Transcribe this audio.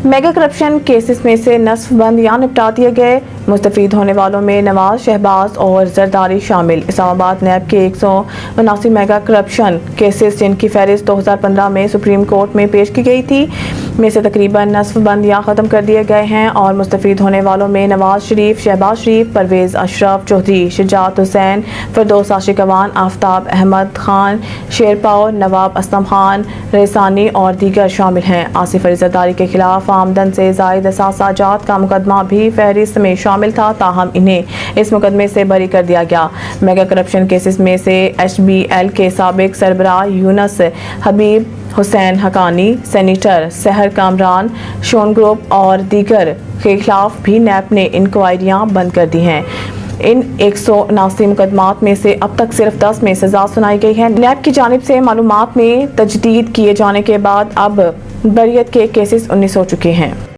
Mega corruption cases में से नस्फ बंद या निपटा दिए गए। मुस्तफीद होने वालों में नवाज, शहबाज और जरदारी शामिल। इस्लामाबाद नैब के 179 मेगा करप्शन केसेस जिनकी फहरिस्त 2015 में सुप्रीम कोर्ट में पेश की गई थी में से तकरीबन नस्फ बंद या ख़त्म कर दिए गए हैं और मुस्तफीद होने वालों में नवाज शरीफ, शहबाज शरीफ, परवेज़ अशरफ चौधरी, शुजात हुसैन, फिरदौस आशिक अवान, आफ्ताब अहमद खान, शेरपाव, नवाब असलम खान, रेसानी और दीगर शामिल हैं। आसिफ अली जरदारी के खिलाफ आमदन से ज़ायद असासा जात का मुकदमा भी फहरिस्त में शामिल था, ताहम इन्हें इस मुकदमे से बरी कर दिया गया। मेगा करप्शन केसेस में से HBL के साबिक सरबराह यूनुस हबीब, हुसैन हकानी, सेनेटर सहर कामरान, शोन ग्रुप और दीगर के खिलाफ भी नैब ने इंक्वायरियां बंद कर दी हैं। इन 179 मुकदमात में से अब तक सिर्फ 10 में सजा सुनाई गई है। नैब की जानिब से मालूमात में तजदीद किए जाने के बाद अब बरियत के केसेस 19 हो चुके हैं।